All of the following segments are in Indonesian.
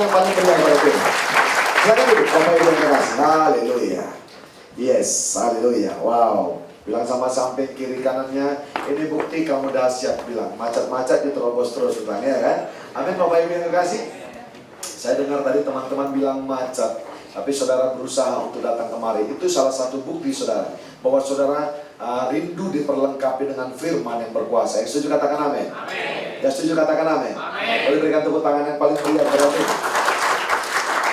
Yang paling benar pada Tuhan. Silakan duduk, Bapak Ibu yang kasih. Haleluya. Yes, haleluya. Wow. Bilang sama samping kiri kanannya, ini bukti kamu dahsyat. Bilang, macet-macet diterobos terus, bilang ya kan? Amin, Bapak Ibu yang kasih. Saya dengar tadi teman-teman bilang macet, tapi saudara berusaha untuk datang kemari. Itu salah satu bukti saudara, bahwa saudara rindu diperlengkapi dengan firman yang berkuasa. Yang setuju katakan amin. Amin. Yang setuju katakan amin. Amin. Boleh berikan tepuk tangan yang paling meriah kepada Tuhan.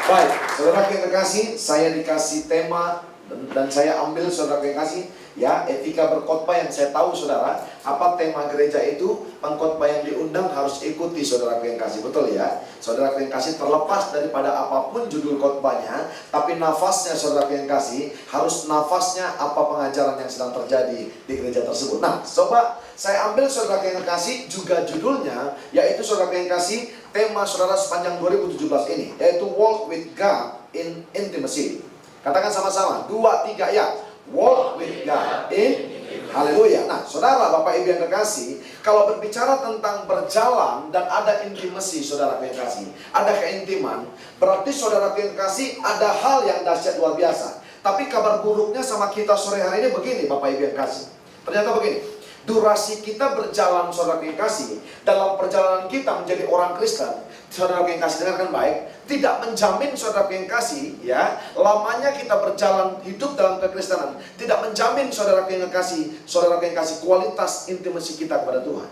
Baik, saudara yang kekasih, saya dikasih tema dan saya ambil saudara yang kekasih, ya, etika berkhotbah yang saya tahu saudara, apa tema gereja itu, pengkhotbah yang diundang harus ikuti saudara yang kasih, betul ya? Saudara yang kasih terlepas daripada apapun judul khotbahnya, tapi nafasnya saudara yang kasih harus nafasnya apa pengajaran yang sedang terjadi di gereja tersebut. Nah, coba saya ambil saudara yang kasih juga judulnya, yaitu saudara yang kasih tema saudara sepanjang 2017 ini, yaitu Walk with God in Intimacy. Katakan sama-sama, 2, 3 ya. Walk with God in haleluya. Nah, saudara, Bapak Ibu yang kekasih, kalau berbicara tentang berjalan dan ada intimasi, saudara yang kekasih, ada keintiman, berarti saudara yang kekasih ada hal yang dahsyat luar biasa. Tapi kabar buruknya sama kita sore hari ini begini, Bapak Ibu yang kekasih. Ternyata begini, durasi kita berjalan, saudara yang kekasih, dalam perjalanan kita menjadi orang Kristen, saudara yang kekasih dengarkan baik, tidak menjamin saudara yang kekasih, ya, lamanya kita berjalan hidup dalam kekristenan, tidak menjamin saudara yang kekasih kualitas intimasi kita kepada Tuhan.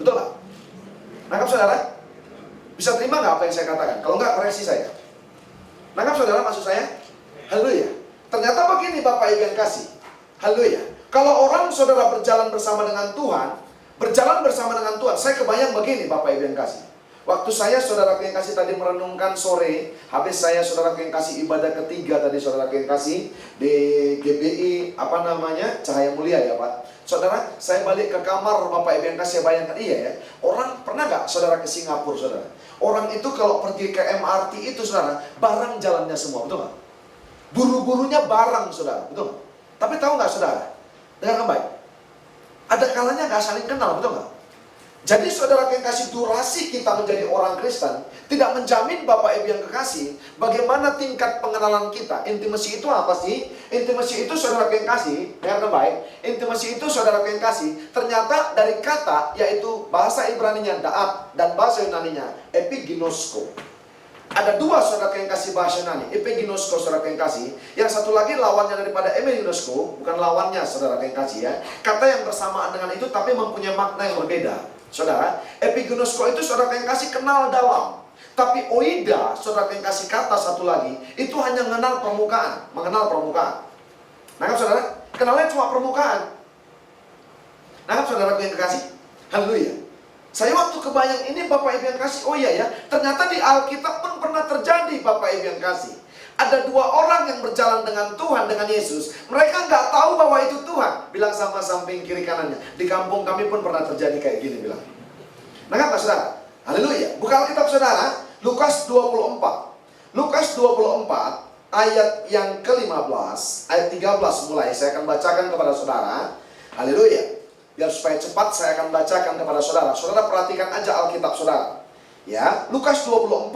Betul nggak? Nangkap saudara? Bisa terima nggak apa yang saya katakan? Kalau nggak, koreksi saya. Nangkap saudara maksud saya? Haleluya. Ternyata begini Bapak Ibu yang kasih. Haleluya. Kalau orang saudara berjalan bersama dengan Tuhan, saya kebayang begini Bapak Ibu yang kasih. Waktu saya saudara yang kasih tadi merenungkan sore, habis saya saudara yang kasih ibadah ketiga tadi saudara yang kasih di GBI Cahaya Mulia ya Pak. Saudara, saya balik ke kamar Bapak Ibu yang kasih, saya bayangkan iya ya. Orang pernah nggak saudara ke Singapura saudara? Orang itu kalau pergi ke MRT itu saudara, barang jalannya semua, betul nggak? Buru-burunya barang saudara, betul nggak? Tapi tahu nggak saudara? Dengarkan baik. Ada kalanya nggak saling kenal, betul nggak? Jadi saudara yang kasih, durasi kita menjadi orang Kristen tidak menjamin Bapak Ibu yang kekasih bagaimana tingkat pengenalan kita. Intimasi itu apa sih? Intimasi itu saudara yang kasih, dengarkan baik. Intimasi itu saudara yang kasih ternyata dari kata, yaitu bahasa Ibraninya da'at dan bahasa Yunaninya epiginosko. Ada dua saudara yang kasih bahasa Yunani, epiginosko saudara yang kasih. Yang satu lagi lawannya daripada epiginosko, bukan lawannya saudara yang kasih ya. Kata yang bersamaan dengan itu tapi mempunyai makna yang berbeda. Saudara, epiginosko itu saudara yang kasih kenal dalam. Tapi oida, saudara yang kasih kata satu lagi, itu hanya mengenal permukaan. Nangkap saudara? Kenalnya cuma permukaan. Nangkap saudara yang kasih? Haleluya. Saya waktu kebayang ini Bapak Ibu yang kasih, oh iya ya, ternyata di Alkitab pun pernah terjadi Bapak Ibu yang kasih. Ada dua orang yang berjalan dengan Tuhan, dengan Yesus. Mereka nggak tahu bahwa itu Tuhan. Bilang sama samping kiri kanannya, di kampung kami pun pernah terjadi kayak gini, bilang. Nangkap saudara? Haleluya. Buka Alkitab saudara, Lukas 24. Lukas 24 ayat yang ke-15, ayat 13 mulai saya akan bacakan kepada saudara. Haleluya. Biar supaya cepat saya akan bacakan kepada saudara. Saudara perhatikan aja Alkitab saudara. Ya, Lukas 24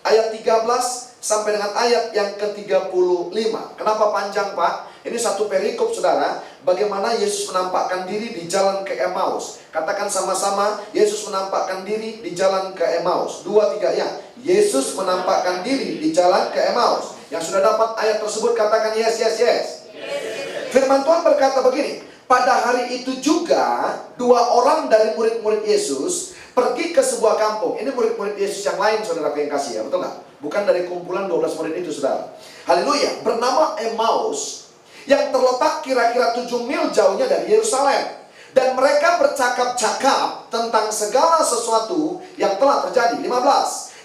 ayat 13 sampai dengan ayat yang ke-35. Kenapa panjang Pak? Ini satu perikop saudara. Bagaimana Yesus menampakkan diri di jalan ke Emmaus. Katakan sama-sama, Yesus menampakkan diri di jalan ke Emmaus. 2, 3 ya. Yesus menampakkan diri di jalan ke Emmaus. Yang sudah dapat ayat tersebut katakan yes, yes, yes. Firman Tuhan berkata begini. Pada hari itu juga dua orang dari murid-murid Yesus pergi ke sebuah kampung. Ini murid-murid Yesus yang lain saudara yang kasih ya, betul nggak? Bukan dari kumpulan 12 murid itu saudara. Haleluya. Bernama Emmaus, yang terletak kira-kira 7 mil jauhnya dari Yerusalem. Dan mereka bercakap-cakap tentang segala sesuatu yang telah terjadi. 15.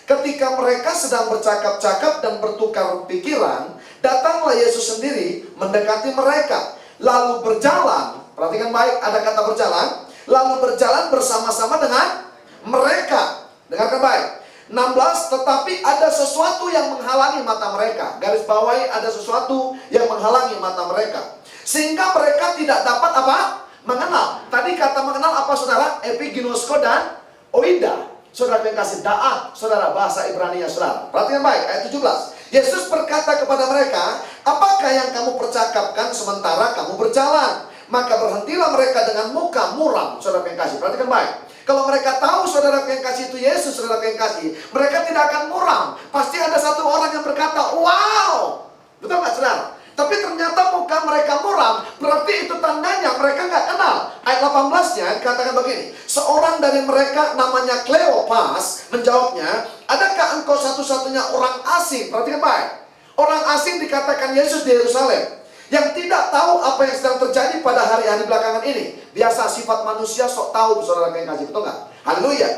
Ketika mereka sedang bercakap-cakap dan bertukar pikiran, datanglah Yesus sendiri mendekati mereka. Lalu berjalan, perhatikan baik, ada kata berjalan. Lalu berjalan bersama-sama dengan mereka. Dengarkan baik. 16, tetapi ada sesuatu yang menghalangi mata mereka. Garis bawahi, ada sesuatu yang menghalangi mata mereka. Sehingga mereka tidak dapat apa? Mengenal. Tadi kata mengenal apa saudara? Epiginosko dan oida. Saudara yang kasih, da'at, saudara, bahasa Ibrani-nya, saudara. Perhatikan baik, ayat 17. Yesus berkata kepada mereka, apakah yang kamu percakapkan sementara kamu berjalan? Maka berhentilah mereka dengan muka muram, saudara yang kasih. Perhatikan baik. Kalau mereka tahu saudara yang kasih itu Yesus, saudara yang kasih, mereka tidak akan muram. Pasti ada satu orang yang berkata, wow! Betul nggak, saudara? Tapi ternyata muka mereka muram, berarti itu tandanya mereka nggak kenal. Ayat 18-nya katakan begini, seorang dari mereka namanya Kleopas menjawabnya, adakah engkau satu-satunya orang asing? Perhatikan baik. Orang asing dikatakan Yesus di Yerusalem, yang tidak tahu apa yang sedang terjadi pada hari-hari belakangan ini. Biasa sifat manusia sok tahu, saudara yang kasih, betul nggak? Haleluya.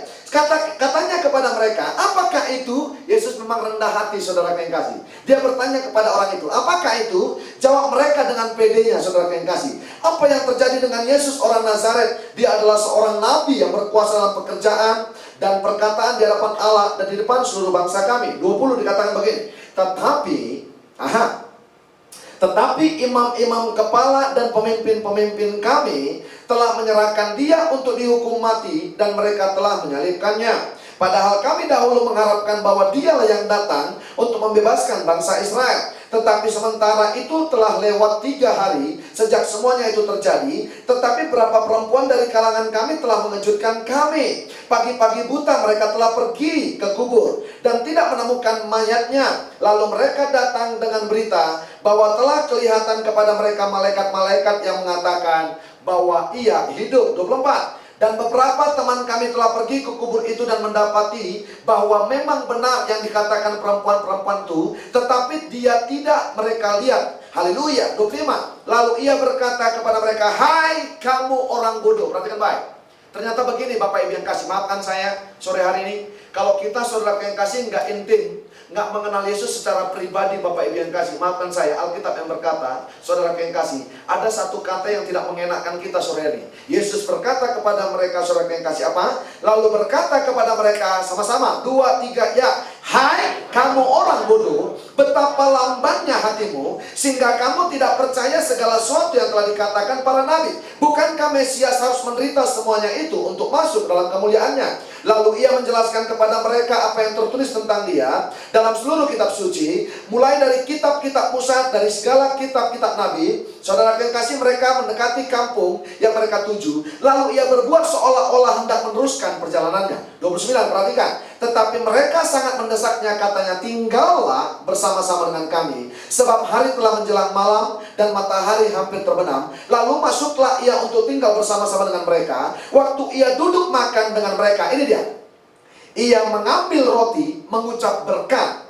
Katanya kepada mereka, apakah itu? Yesus memang rendah hati, saudara yang kasih. Dia bertanya kepada orang itu, apakah itu? Jawab mereka dengan pedenya, saudara yang kasih. Apa yang terjadi dengan Yesus orang Nazaret? Dia adalah seorang nabi yang berkuasa dalam pekerjaan dan perkataan di hadapan Allah dan di depan seluruh bangsa kami. 20 dikatakan begini, tetapi imam-imam kepala dan pemimpin-pemimpin kami telah menyerahkan dia untuk dihukum mati dan mereka telah menyalibkannya. Padahal kami dahulu mengharapkan bahwa dialah yang datang untuk membebaskan bangsa Israel. Tetapi sementara itu telah lewat 3 hari sejak semuanya itu terjadi. Tetapi beberapa perempuan dari kalangan kami telah mengejutkan kami. Pagi-pagi buta mereka telah pergi ke kubur dan tidak menemukan mayatnya. Lalu mereka datang dengan berita bahwa telah kelihatan kepada mereka malaikat-malaikat yang mengatakan bahwa ia hidup. 24. Dan beberapa teman kami telah pergi ke kubur itu dan mendapati bahwa memang benar yang dikatakan perempuan-perempuan itu, tetapi dia tidak mereka lihat. Haleluya. 25. Lalu ia berkata kepada mereka, hai kamu orang bodoh. Perhatikan baik. Ternyata begini Bapak Ibu yang kasih, maafkan saya sore hari ini, kalau kita saudara yang kasih nggak intim, nggak mengenal Yesus secara pribadi, Bapak Ibu yang kasih, maafkan saya, Alkitab yang berkata, saudara yang kasih, ada satu kata yang tidak mengenakan kita sore hari. Yesus berkata kepada mereka, saudara yang kasih, apa? Lalu berkata kepada mereka sama-sama, 2, 3, ya, hai kamu orang bodoh, betapa lambannya hatimu sehingga kamu tidak percaya segala sesuatu yang telah dikatakan para nabi. Bukankah Mesias harus menderita semuanya itu untuk masuk dalam kemuliaannya? Lalu ia menjelaskan kepada mereka apa yang tertulis tentang dia dalam seluruh kitab suci, mulai dari kitab-kitab Musa, dari segala kitab-kitab nabi. Saudara yang kasih, mereka mendekati kampung yang mereka tuju. Lalu ia berbuat seolah-olah hendak meneruskan perjalanannya. 29, perhatikan. Tetapi mereka sangat mendesaknya, katanya, tinggallah bersama-sama dengan kami, sebab hari telah menjelang malam dan matahari hampir terbenam. Lalu masuklah ia untuk tinggal bersama-sama dengan mereka. Waktu ia duduk makan dengan mereka, ini dia, ia mengambil roti, mengucap berkat,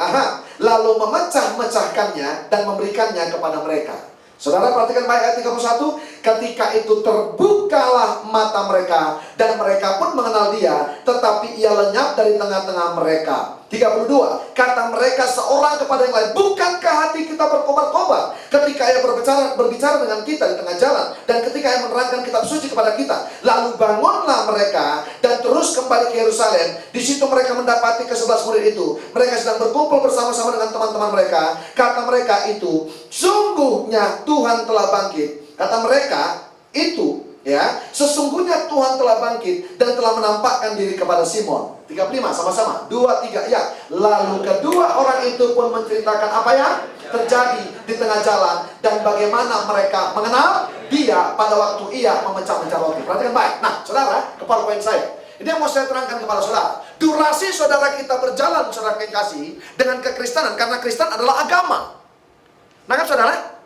lalu memecah-mecahkannya dan memberikannya kepada mereka. Saudara perhatikan baik ayat 31. Ketika itu terbukalah mata mereka dan mereka pun mengenal dia, tetapi ia lenyap dari tengah-tengah mereka. 32. Kata mereka seorang kepada yang lain, bukankah hati kita berkobar-kobar ketika ia berbicara dengan kita di tengah jalan, dan ketika ia menerangkan kitab suci kepada kita? Lalu bangunlah mereka dan terus kembali ke Yerusalem. Di situ mereka mendapati ke-11 murid itu. Mereka sedang berkumpul bersama-sama dengan teman-teman mereka. Kata mereka itu, sungguhnya Tuhan telah bangkit. Kata mereka itu, ya, sesungguhnya Tuhan telah bangkit dan telah menampakkan diri kepada Simon. 35, sama-sama, 2, 3, ya. Lalu kedua orang itu pun menceritakan apa yang terjadi di tengah jalan dan bagaimana mereka mengenal dia pada waktu ia memecah-mecah roti. Perhatikan baik. Nah, saudara, ke PowerPoint saya. Ini yang mau saya terangkan kepada saudara. Durasi saudara kita berjalan, saudara yang kasih, dengan kekristenan, karena Kristen adalah agama. Nangkap saudara?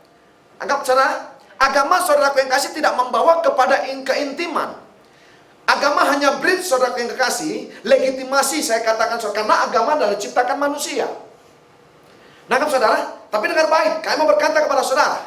Anggap saudara? Agama saudara yang kasih tidak membawa kepada keintiman. Agama hanya bridge, saudara yang kekasih, legitimasi, saya katakan saudara, karena agama adalah ciptakan manusia. Nangkap saudara? Tapi dengar baik, kami mau berkata kepada saudara,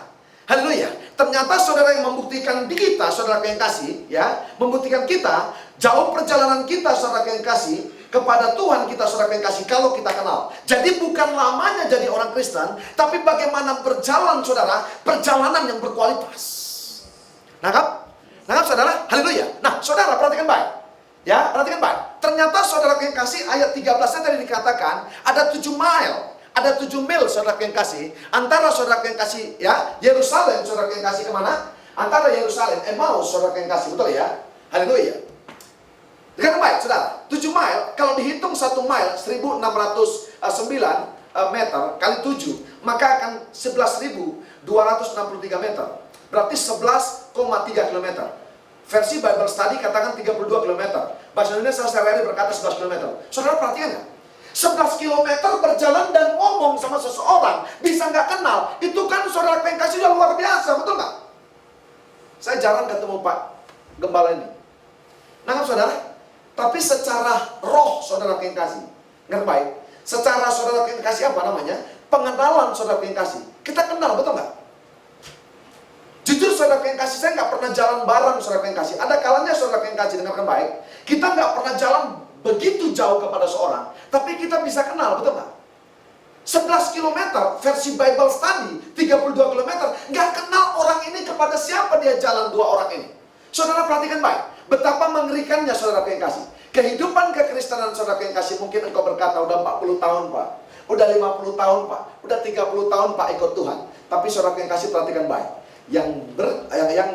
haleluya, ternyata saudara yang membuktikan di kita, saudara yang kasih, ya, membuktikan kita, jauh perjalanan kita, saudara yang kasih, kepada Tuhan kita, saudara yang kasih, kalau kita kenal. Jadi bukan lamanya jadi orang Kristen, tapi bagaimana berjalan, saudara, perjalanan yang berkualitas. Nangkap? Nangkap saudara? Haleluya. Nah, saudara perhatikan baik. Ya, perhatikan baik. Ternyata saudara yang kasih, ayat 13-nya tadi dikatakan ada 7 mile. Ada 7 mil saudara yang kasih antara saudara yang kasih, ya, Yerusalem, saudara yang kasih kemana? Antara Yerusalem, Emmaus, saudara yang kasih, betul ya? Haleluya. Dengan baik, saudara. 7 mile, kalau dihitung 1 mile 1609 meter kali 7, maka akan 11.263 meter. Berarti 11,3 kilometer. Versi Bible Study katakan 32 kilometer. Bahasa Indonesia sehari-hari berkata 11 kilometer. Saudara perhatikan ya, 11 kilometer berjalan dan ngomong sama seseorang, bisa nggak kenal, itu kan saudara yang kasih udah luar biasa, betul nggak? Saya jarang ketemu Pak Gembala ini. Nah saudara, tapi secara roh saudara yang kasih, nggak baik. Secara saudara yang kasih apa namanya? Pengenalan saudara yang kasih. Kita kenal, betul nggak? Jujur saudara yang kasih, saya nggak pernah jalan bareng saudara yang kasih. Ada kalanya saudara yang kasih, dengarkan baik. Kita nggak pernah jalan begitu jauh kepada seorang, tapi kita bisa kenal, betul nggak? 11 km versi Bible Study, 32 km, nggak kenal orang ini kepada siapa dia jalan dua orang ini. Saudara perhatikan baik, betapa mengerikannya saudara yang kasih. Kehidupan kekristenan saudara yang kasih, mungkin engkau berkata, udah 40 tahun Pak, udah 50 tahun Pak, udah 30 tahun Pak ikut Tuhan. Tapi saudara yang kasih perhatikan baik. Yang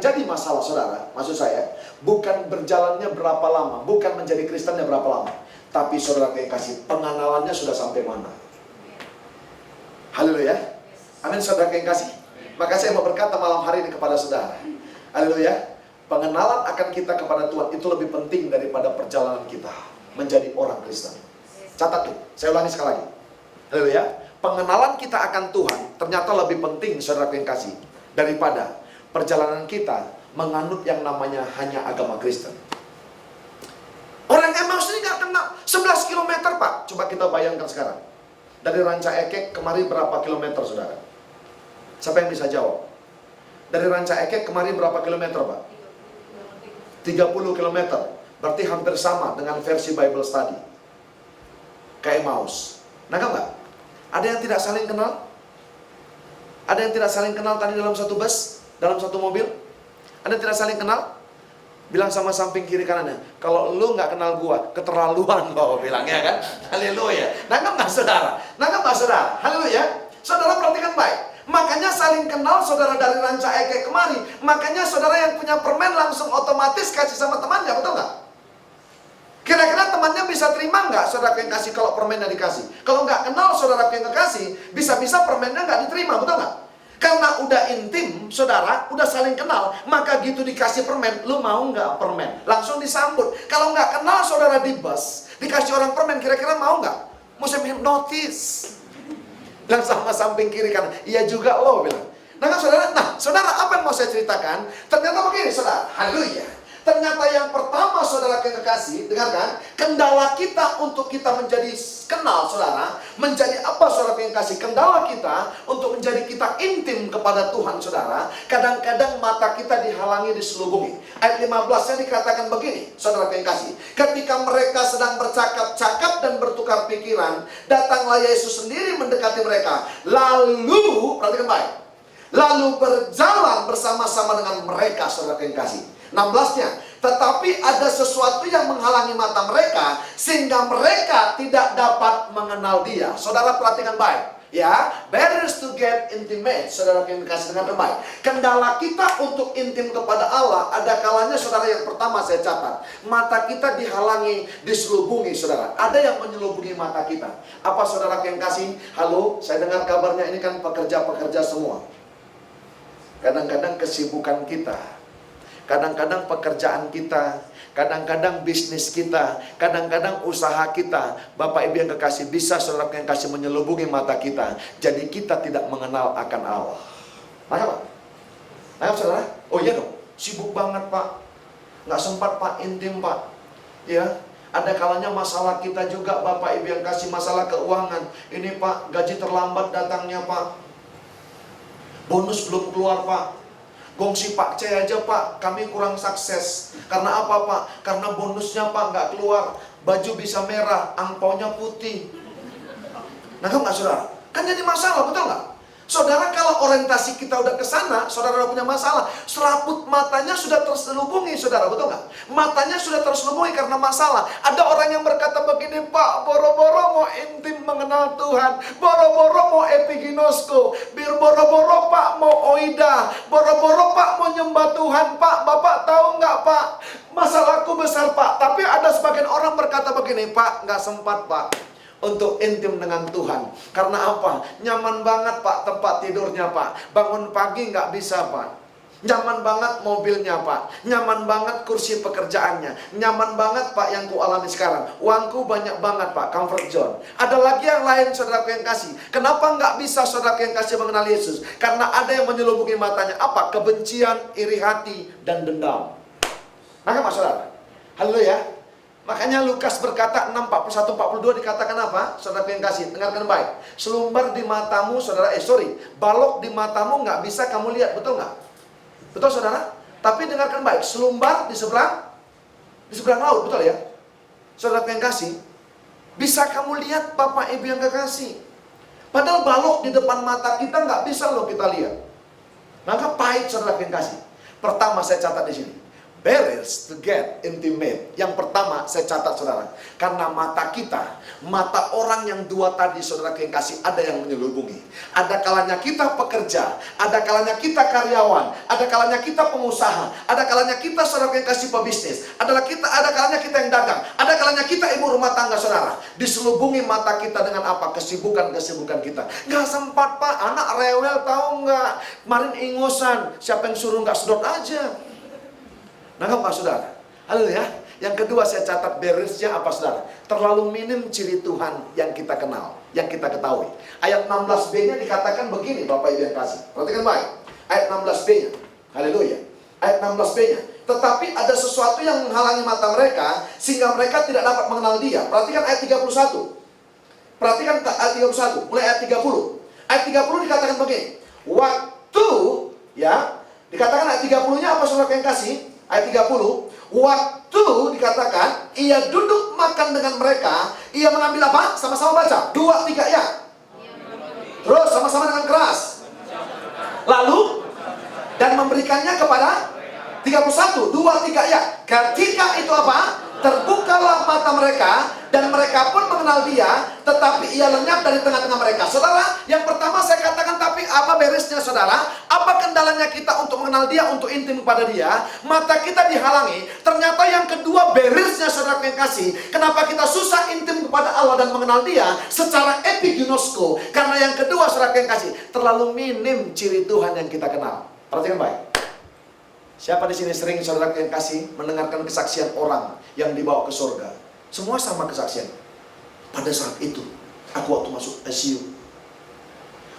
jadi masalah saudara, maksud saya, bukan berjalannya berapa lama, bukan menjadi Kristennya berapa lama, tapi saudara yang kasih, pengenalannya sudah sampai mana. Haleluya. Amin saudara yang kasih. Maka saya mau berkata malam hari ini kepada saudara, haleluya, pengenalan akan kita kepada Tuhan itu lebih penting daripada perjalanan kita menjadi orang Kristen. Catat tuh, saya ulangi sekali lagi. Haleluya. Pengenalan kita akan Tuhan ternyata lebih penting saudara yang kasih daripada perjalanan kita menganut yang namanya hanya agama Kristen. Orang Emmaus ini nggak kenal 11 km Pak. Coba kita bayangkan sekarang. Dari Ranca Ekek kemari berapa kilometer saudara? Siapa yang bisa jawab? Dari Ranca Ekek kemari berapa kilometer Pak? 30 km. Berarti hampir sama dengan versi Bible Study. Ke Emmaus. Nah enggak? Ada yang tidak saling kenal? Ada yang tidak saling kenal tadi dalam satu bus, dalam satu mobil? Ada yang tidak saling kenal? Bilang sama samping kiri kanannya, kalau lu nggak kenal gua, keterlaluan lo bilangnya kan? Haleluya. Nangkep nggak saudara? Nangkep nggak saudara? Haleluya. Saudara perhatikan baik. Makanya saling kenal saudara dari Ranca Ekek kemari. Makanya saudara yang punya permen langsung otomatis kasih sama temannya, betul nggak? Kira-kira temannya bisa terima nggak saudara yang kasih kalau permennya dikasih? Kalau nggak kenal saudara yang kasih, bisa-bisa permennya nggak diterima, betul nggak? Karena udah intim, saudara, udah saling kenal, maka gitu dikasih permen, lu mau nggak permen? Langsung disambut. Kalau nggak kenal saudara di bus, dikasih orang permen, kira-kira mau nggak? Musim hipnotis. Dan sama samping kiri kanan, iya juga lo bilang. Nah kan saudara, apa yang mau saya ceritakan? Ternyata begini saudara, haleluya. Ternyata yang pertama saudara yang kekasih, dengarkan, kendala kita untuk kita menjadi kenal saudara, menjadi apa saudara yang kasih? Kendala kita untuk menjadi kita intim kepada Tuhan saudara, kadang-kadang mata kita dihalangi, diselubungi. Ayat 15-nya dikatakan begini, saudara yang kasih, ketika mereka sedang bercakap-cakap dan bertukar pikiran, datanglah Yesus sendiri mendekati mereka, lalu, perhatikan baik, lalu berjalan bersama-sama dengan mereka saudara yang kasih. 16-nya, tetapi ada sesuatu yang menghalangi mata mereka sehingga mereka tidak dapat mengenal dia. Saudara perhatikan baik, ya, barriers to get intimate, saudara yang dikasih dengan baik. Kendala kita untuk intim kepada Allah, ada kalanya saudara yang pertama saya catat, mata kita dihalangi, diselubungi saudara. Ada yang menyelubungi mata kita. Apa saudara yang kasih? Halo, saya dengar kabarnya ini kan pekerja-pekerja semua. Kadang-kadang kesibukan kita, kadang-kadang pekerjaan kita, kadang-kadang bisnis kita, kadang-kadang usaha kita, Bapak Ibu yang kekasih, bisa saudara yang kasih menyelubungi mata kita, jadi kita tidak mengenal akan Allah. Nangkap Pak? Nangkap saudara? Oh iya dong, sibuk banget Pak, nggak sempat Pak intim Pak. Ya, ada kalanya masalah kita juga Bapak Ibu yang kasih, masalah keuangan. Ini Pak, gaji terlambat datangnya Pak, bonus belum keluar Pak. Gongsi Pak C aja Pak, kami kurang sukses. Karena apa Pak? Karena bonusnya Pak nggak keluar. Baju bisa merah, angpaunya putih. Nah nggak saudara? Kan jadi masalah, betul nggak? Saudara, kalau orientasi kita udah ke sana, saudara udah punya masalah. Selaput matanya sudah terselubungi, saudara, betul nggak? Matanya sudah terselubungi karena masalah. Ada orang yang berkata begini, Pak, boro-boro mau intim mengenal Tuhan, boro-boro mau epiginosko, boro-boro Pak mau oida, boro-boro Pak mau nyembah Tuhan. Pak, Bapak tahu nggak Pak, masalahku besar Pak. Tapi ada sebagian orang berkata begini, Pak, nggak sempat Pak untuk intim dengan Tuhan. Karena apa? Nyaman banget Pak tempat tidurnya Pak. Bangun pagi nggak bisa Pak. Nyaman banget mobilnya Pak. Nyaman banget kursi pekerjaannya. Nyaman banget Pak yang ku alami sekarang. Uangku banyak banget Pak, comfort zone. Ada lagi yang lain saudaraku yang kasih. Kenapa nggak bisa saudaraku yang kasih mengenal Yesus? Karena ada yang menyelubungi matanya. Apa? Kebencian, iri hati, dan dendam. Nah, saudara. Haleluya. Makanya Lukas berkata 6:41-42 dikatakan apa? Saudara yang kasih, dengarkan baik. Selumbar di matamu, saudara, balok di matamu nggak bisa kamu lihat, betul nggak? Betul saudara? Tapi dengarkan baik, selumbar di seberang laut, betul ya? Saudara yang kasih, bisa kamu lihat Bapak Ibu yang kekasih. Padahal balok di depan mata kita nggak bisa loh kita lihat. Maka pahit saudara yang kasih. Pertama saya catat di sini. Barriers to get intimate. Yang pertama saya catat saudara, karena mata kita, mata orang yang dua tadi saudara yang kasih, ada yang menyelubungi. Ada kalanya kita pekerja, ada kalanya kita karyawan, ada kalanya kita pengusaha, ada kalanya kita saudara yang kasih pebisnis, ada kalanya kita yang dagang, ada kalanya kita ibu rumah tangga saudara. Diselubungi mata kita dengan apa? Kesibukan-kesibukan kita. Nggak sempat Pak, anak rewel tahu nggak? Kemarin ingusan, siapa yang suruh nggak sedot aja. Nangkap nggak saudara? Haleluya. Yang kedua saya catat barriers-nya apa saudara? Terlalu minim ciri Tuhan yang kita kenal, yang kita ketahui. Ayat 16b-nya dikatakan begini Bapak Ibu yang kasih. Perhatikan baik. Ayat 16b-nya. Haleluya. Ayat 16b-nya. Tetapi ada sesuatu yang menghalangi mata mereka sehingga mereka tidak dapat mengenal Dia. Perhatikan ayat 31. Perhatikan ayat 31. Mulai ayat 30. Ayat 30 dikatakan begini. Waktu, ya, dikatakan ayat 30-nya apa saudara yang kasih? Ayat 30, waktu dikatakan ia duduk makan dengan mereka, ia mengambil apa? Sama-sama baca. 2, 3 ya. Terus sama-sama dengan keras. Lalu dan memberikannya kepada 31, 2, 3 ya. Ketika itu apa? Terbukalah mata mereka dan mereka pun mengenal Dia, tetapi ia lenyap dari tengah-tengah mereka. Saudara, yang pertama saya katakan, tapi apa beresnya saudara? Apa kendalanya kita untuk mengenal Dia, untuk intim kepada Dia? Mata kita dihalangi. Ternyata yang kedua beresnya saudara yang kasih, kenapa kita susah intim kepada Allah dan mengenal Dia secara epiginosko? Karena yang kedua saudara yang kasih, terlalu minim ciri Tuhan yang kita kenal. Perhatikan baik. Siapa di sini sering saudara yang kasih mendengarkan kesaksian orang yang dibawa ke surga? Semua sama kesaksian. Pada saat itu, aku waktu masuk ICU,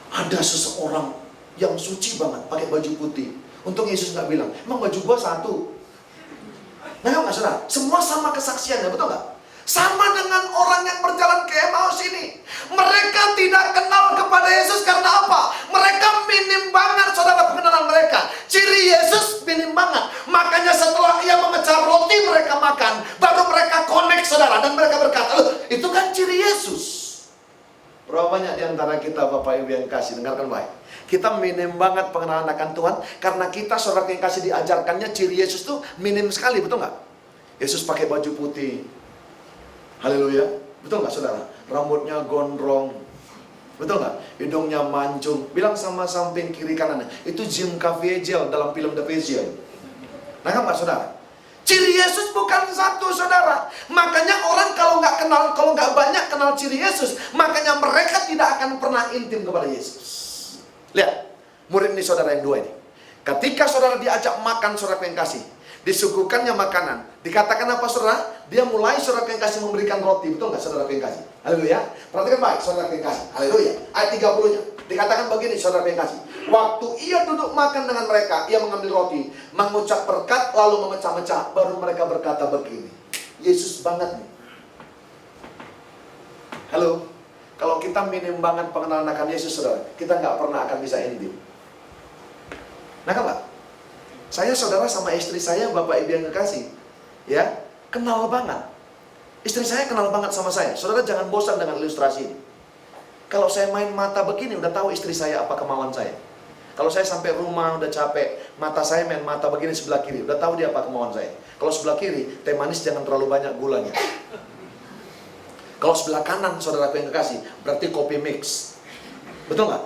ada seseorang yang suci banget, pakai baju putih. Untung Yesus nggak bilang, emang baju gua satu. Nah, nggak saudara? Semua sama kesaksiannya, betul nggak? Sama dengan orang yang berjalan ke Emmaus ini. Mereka tidak kenal kepada Yesus karena apa? Mereka minim banget saudara pengenalan mereka. Ciri Yesus minim banget. Makanya setelah ia memecah roti mereka makan, baru mereka connect saudara. Dan mereka berkata, itu kan ciri Yesus. Berapa banyak di antara kita Bapak Ibu yang kasih, dengarkan baik. Kita minim banget pengenalan akan Tuhan karena kita saudara yang kasih diajarkannya ciri Yesus tuh minim sekali, betul nggak? Yesus pakai baju putih. Haleluya. Betul nggak saudara? Rambutnya gondrong. Betul nggak? Hidungnya mancung. Bilang sama samping kiri kanannya, itu Jim Caviezel dalam film The Vision. Nah, nggak saudara? Ciri Yesus bukan satu saudara. Makanya orang kalau nggak banyak kenal ciri Yesus, makanya mereka tidak akan pernah intim kepada Yesus. Lihat, murid ini saudara yang dua ini. Ketika saudara diajak makan saudara yang kasih, disuguhkannya makanan. Dikatakan apa saudara? Dia mulai saudara yang kasih memberikan roti. Betul nggak saudara yang kasih? Haleluya. Perhatikan baik saudara yang kasih. Haleluya. Ayat 30-nya. Dikatakan begini saudara yang kasih. Waktu ia duduk makan dengan mereka, ia mengambil roti, mengucap berkat, lalu memecah-mecah. Baru mereka berkata begini. Yesus banget nih. Halo. Kalau kita minim banget pengenalan akan Yesus saudara, kita nggak pernah akan bisa intim. Nah kan? Saya saudara sama istri saya, Bapak Ibu yang kekasih, ya, kenal banget. Istri saya kenal banget sama saya. Saudara jangan bosan dengan ilustrasi ini. Kalau saya main mata begini, udah tahu istri saya apa kemauan saya. Kalau saya sampai rumah udah capek, mata saya main mata begini sebelah kiri, udah tahu dia apa kemauan saya. Kalau sebelah kiri, teh manis jangan terlalu banyak gulanya. Kalau sebelah kanan, saudaraku yang kekasih, berarti kopi mix. Betul nggak?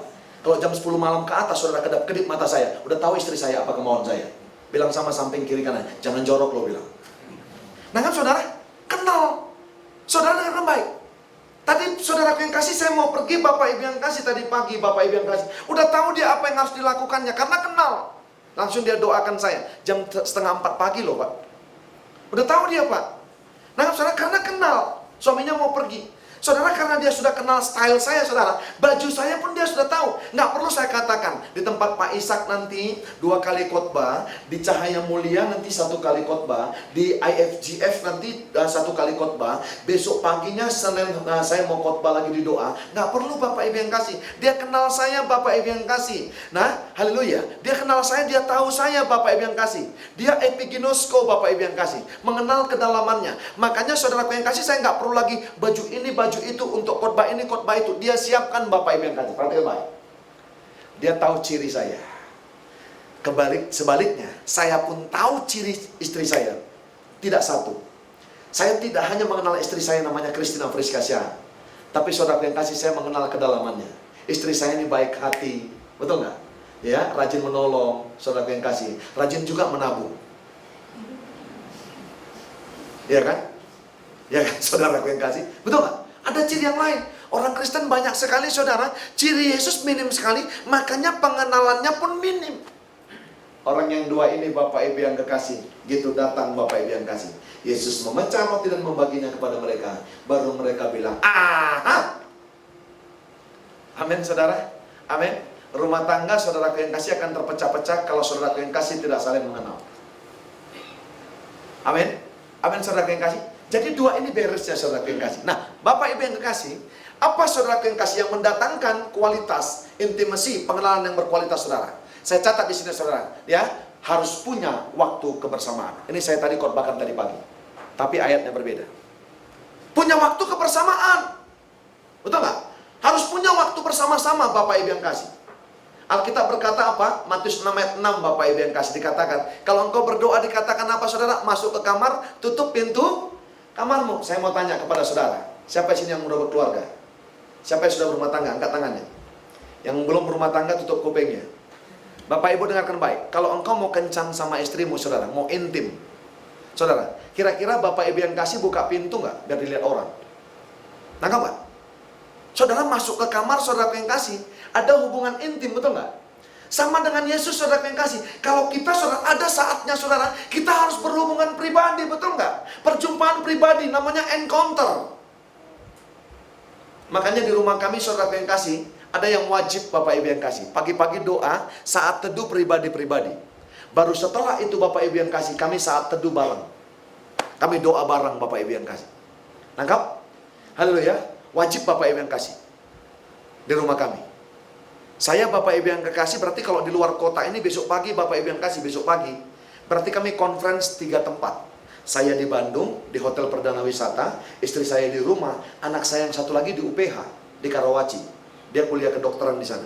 Kalau jam 10 malam ke atas, saudara kedap-kedip mata saya, udah tahu istri saya apa kemauan saya. Bilang sama samping kiri kanan, jangan jorok lo bilang. Nah kan saudara, kenal. Saudara dengarkan baik. Tadi saudaraku yang kasih, saya mau pergi, Bapak Ibu yang kasih tadi pagi, Bapak Ibu yang kasih. Udah tahu dia apa yang harus dilakukannya, karena kenal. Langsung dia doakan saya, jam 3:30 pagi loh Pak. Udah tahu dia Pak. Nah saudara, karena kenal. Suaminya mau pergi. Saudara, karena dia sudah kenal style saya, saudara, baju saya pun dia sudah tahu. Nggak perlu saya katakan. Di tempat Pak Ishak nanti 2 kali khotbah, di Cahaya Mulia nanti 1 kali khotbah, di IFGF nanti 1 kali khotbah, besok paginya Senin saya mau khotbah lagi di doa. Nggak perlu Bapak Ibu yang kasih. Dia kenal saya, Bapak Ibu yang kasih. Nah, haleluya. Dia kenal saya, dia tahu saya, Bapak Ibu yang kasih. Dia epiginosko, Bapak Ibu yang kasih. Mengenal kedalamannya. Makanya saudaraku yang kasih, saya nggak perlu lagi baju ini, baju itu untuk khotbah ini, khotbah itu. Dia siapkan Bapak Ibu yang kasih. Perhatikan baik. Dia tahu ciri saya. Sebaliknya, saya pun tahu ciri istri saya. Tidak satu. Saya tidak hanya mengenal istri saya namanya Christina Friska Syah. Tapi saudara yang kasih, saya mengenal kedalamannya. Istri saya ini baik hati. Betul nggak? Ya, rajin menolong, saudara yang kasih. Rajin juga menabung. Ya kan? Ya kan, saudara yang kasih. Betul nggak? Ada ciri yang lain. Orang Kristen banyak sekali saudara, ciri Yesus minim sekali, makanya pengenalannya pun minim. Orang yang 2 ini Bapak Ibu yang kekasih, gitu datang Bapak Ibu yang kasih. Yesus memecah roti dan membaginya kepada mereka. Baru mereka bilang, "Ah!" Amin saudara. Amin. Rumah tangga saudara yang kasih akan terpecah-pecah kalau saudara yang kasih tidak saling mengenal. Amin. Amin saudara yang kasih. Jadi 2 ini beresnya saudara yang kasih. Nah, Bapak Ibu yang kekasih, apa saudara yang kasih yang mendatangkan kualitas, intimasi, pengenalan yang berkualitas saudara? Saya catat di sini saudara, ya, harus punya waktu kebersamaan. Ini saya tadi khotbahkan tadi pagi. Tapi ayatnya berbeda. Punya waktu kebersamaan. Betul nggak? Harus punya waktu bersama-sama Bapak Ibu yang kasih. Alkitab berkata apa? Matius 6 ayat 6 Bapak Ibu yang kasih dikatakan, kalau engkau berdoa dikatakan apa saudara? Masuk ke kamar, tutup pintu kamarmu. Saya mau tanya kepada saudara, siapa sini yang udah berkeluarga? Siapa yang sudah berumah tangga? Angkat tangannya. Yang belum berumah tangga tutup kupingnya. Bapak Ibu dengarkan baik. Kalau engkau mau kencan sama istrimu saudara, mau intim, saudara, kira-kira Bapak Ibu yang kasih buka pintu nggak biar dilihat orang? Nangkap nggak? Saudara masuk ke kamar saudara yang kasih, ada hubungan intim, betul nggak? Sama dengan Yesus saudara yang kasih. Kalau kita saudara, ada saatnya saudara, kita harus berhubungan pribadi, betul nggak? Perjumpaan pribadi, namanya encounter. Makanya di rumah kami saudara yang kasih, ada yang wajib Bapak Ibu yang kasih. Pagi-pagi doa, saat teduh pribadi-pribadi. Baru setelah itu Bapak Ibu yang kasih, kami saat teduh bareng. Kami doa bareng Bapak Ibu yang kasih. Nangkap? Haleluya. Wajib Bapak Ibu yang kasih. Di rumah kami. Saya Bapak Ibu yang kekasih, berarti kalau di luar kota ini besok pagi Bapak Ibu yang kasih, besok pagi. Berarti kami conference 3 tempat. Saya di Bandung, di Hotel Perdana Wisata. Istri saya di rumah. Anak saya yang satu lagi di UPH, di Karawaci. Dia kuliah kedokteran di sana.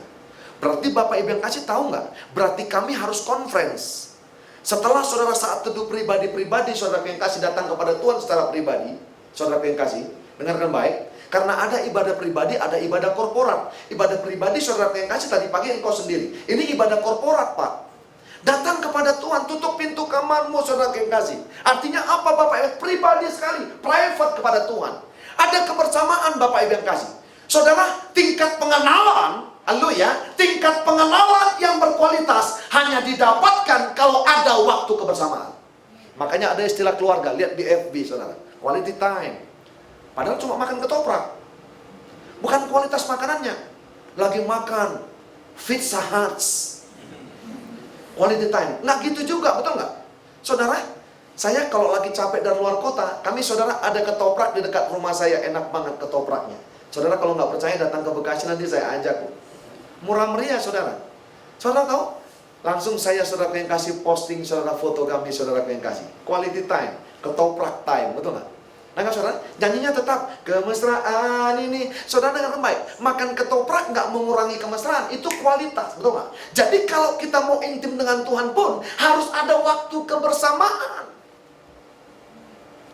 Berarti Bapak Ibu yang kasih tahu nggak? Berarti kami harus conference. Setelah saudara saat teduh pribadi-pribadi, saudara yang kasih datang kepada Tuhan secara pribadi. Saudara yang kasih, dengarkan baik. Karena ada ibadah pribadi, ada ibadah korporat. Ibadah pribadi saudara yang kasih tadi pagi engkau sendiri. Ini ibadah korporat Pak. Datang kepada Tuhan, tutup pintu kamarmu saudara yang kasih. Artinya apa Bapak Ibu? Pribadi sekali, private kepada Tuhan. Ada kebersamaan Bapak Ibu yang kasih. Saudara, tingkat pengenalan, haleluya, tingkat pengenalan yang berkualitas hanya didapatkan kalau ada waktu kebersamaan. Makanya ada istilah keluarga, lihat di FB saudara, quality time. Padahal cuma makan ketoprak. Bukan kualitas makanannya. Lagi makan Pizza Hut. Quality time. Nah gitu juga, betul nggak? Saudara, saya kalau lagi capek dari luar kota, kami saudara ada ketoprak di dekat rumah saya, enak banget ketopraknya. Saudara kalau nggak percaya datang ke Bekasi nanti saya ajak. Murah meriah saudara. Saudara tahu? Langsung saya saudara yang kasih posting saudara foto kami saudara yang kasih. Quality time, ketoprak time, betul nggak? Nah, kan, saudara, nyanyinya tetap kemesraan ini. Saudara dengar baik, makan ketoprak nggak mengurangi kemesraan, itu kualitas, betul nggak? Jadi kalau kita mau intim dengan Tuhan pun harus ada waktu kebersamaan.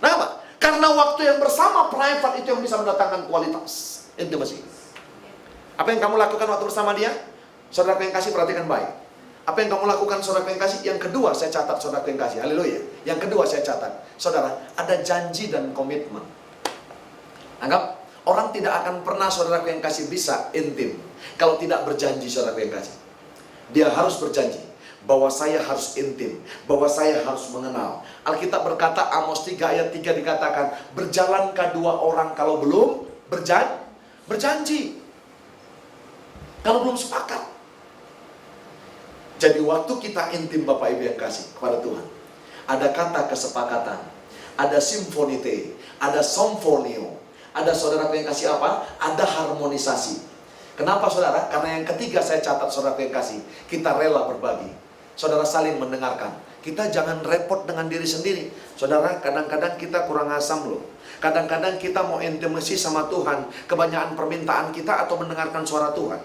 Kenapa? Karena waktu yang bersama private itu yang bisa mendatangkan kualitas intimasi. Apa yang kamu lakukan waktu bersama dia? Saudara yang kasih, perhatikan baik. Apa yang kamu lakukan, saudara yang kasih? Yang kedua, saya catat, saudara yang kasih. Haleluya. Yang kedua, saya catat. Saudara, ada janji dan komitmen. Anggap, orang tidak akan pernah saudara yang kasih bisa intim kalau tidak berjanji, saudara yang kasih. Dia harus berjanji bahwa saya harus intim, bahwa saya harus mengenal. Alkitab berkata, Amos 3 ayat 3 dikatakan, berjalankah dua orang kalau belum berjanji? Kalau belum sepakat. Jadi waktu kita intim Bapak Ibu yang kasih kepada Tuhan, ada kata kesepakatan, ada simfonite, ada somfonio, ada saudara yang kasih apa? Ada harmonisasi. Kenapa saudara? Karena yang ketiga saya catat saudara yang kasih, kita rela berbagi. Saudara saling mendengarkan. Kita jangan repot dengan diri sendiri. Saudara, kadang-kadang kita kurang asam loh. Kadang-kadang kita mau intimasi sama Tuhan, kebanyakan permintaan kita atau mendengarkan suara Tuhan.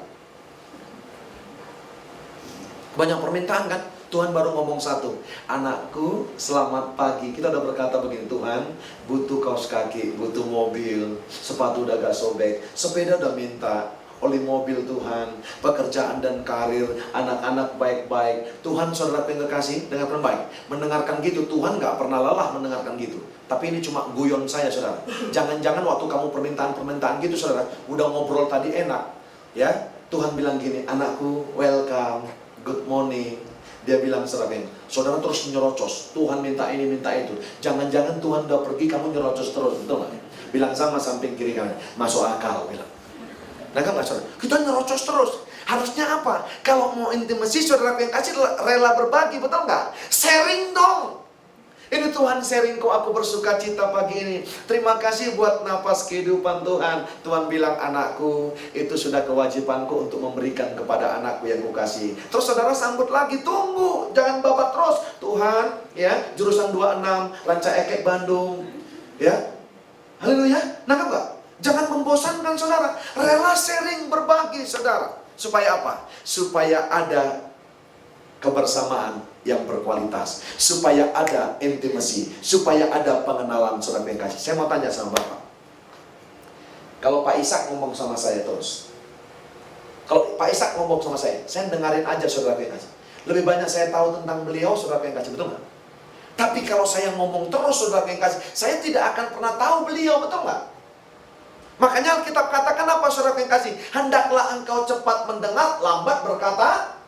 Banyak permintaan kan? Tuhan baru ngomong satu, anakku selamat pagi. Kita udah berkata begini, Tuhan butuh kaos kaki, butuh mobil, sepatu udah gak sobek, sepeda udah minta, oli mobil Tuhan, pekerjaan dan karir, anak-anak baik-baik. Tuhan saudara yang kekasih, dengarkan baik. Mendengarkan gitu, Tuhan gak pernah lelah mendengarkan gitu. Tapi ini cuma guyon saya saudara. Jangan-jangan waktu kamu permintaan-permintaan gitu saudara, udah ngobrol tadi enak, ya. Tuhan bilang gini, anakku welcome, good morning. Dia bilang saudara terus nyerocos. Tuhan minta ini, minta itu. Jangan-jangan Tuhan udah pergi, kamu nyerocos terus, betul nggak? Bilang sama samping kiri kanan, masuk akal, bilang. Nah kan nggak saudara? Kita nyerocos terus. Harusnya apa? Kalau mau intimasi, saudara yang kasih rela berbagi, betul nggak? Sharing dong. Ini Tuhan sharing kok, aku bersuka cita pagi ini. Terima kasih buat napas kehidupan Tuhan. Tuhan bilang, anakku, itu sudah kewajibanku untuk memberikan kepada anakku yang kukasih. Terus saudara sambut lagi, tunggu, jangan babat terus. Tuhan, ya, jurusan 26, Ranca Ekek Bandung, ya. Haleluya, nangkap gak? Jangan membosankan saudara. Rela sharing, berbagi saudara. Supaya apa? Supaya ada kebersamaan yang berkualitas, supaya ada intimasi, supaya ada pengenalan saudara yang kasih. Saya mau tanya sama Bapak, kalau Pak Ishak ngomong sama saya terus, kalau Pak Ishak ngomong sama saya dengarin aja saudara yang kasih. Lebih banyak saya tahu tentang beliau saudara yang kasih, betul nggak? Tapi kalau saya ngomong terus saudara yang kasih, saya tidak akan pernah tahu beliau, betul nggak? Makanya Alkitab katakan apa saudara yang kasih? Hendaklah engkau cepat mendengar, lambat berkata.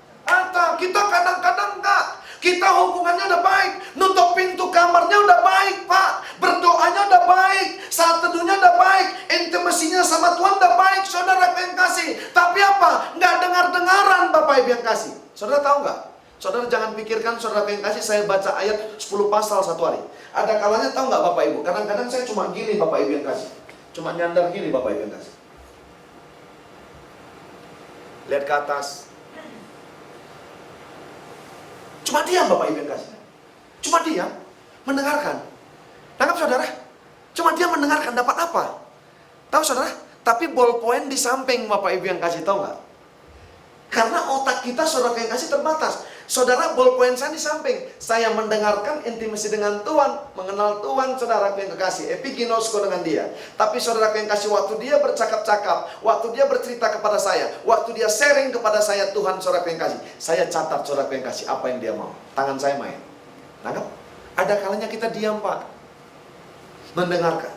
Kita kadang-kadang enggak. Kita hubungannya udah baik, nutup pintu kamarnya udah baik, Pak. Berdoanya udah baik, saat teduhnya udah baik, intimasinya sama Tuhan udah baik, saudara yang kasih. Tapi apa? Nggak dengar-dengaran Bapak Ibu yang kasih. Saudara tahu nggak? Saudara jangan pikirkan saudara yang kasih saya baca ayat 10 pasal satu hari. Ada kalanya tahu nggak Bapak Ibu? Kadang-kadang saya cuma gini Bapak Ibu yang kasih. Cuma nyandar gini Bapak Ibu yang kasih. Lihat ke atas. Cuma diam Bapak Ibu yang kasih. Cuma diam, mendengarkan. Tangkap saudara? Cuma diam mendengarkan, dapat apa? Tahu saudara? Tapi ballpoint di samping Bapak Ibu yang kasih, tahu nggak? Karena otak kita saudara yang kasih terbatas. Saudara, ballpoint saya di samping. Saya mendengarkan intimasi dengan Tuhan, mengenal Tuhan, saudara yang kekasih, epiginosko dengan dia. Tapi saudara yang kasih, waktu dia bercakap-cakap, waktu dia bercerita kepada saya, waktu dia sharing kepada saya Tuhan, saudara yang kasih, saya catat saudara yang kasih apa yang dia mau. Tangan saya main. Nangkap? Ada kalanya kita diam, Pak. Mendengarkan.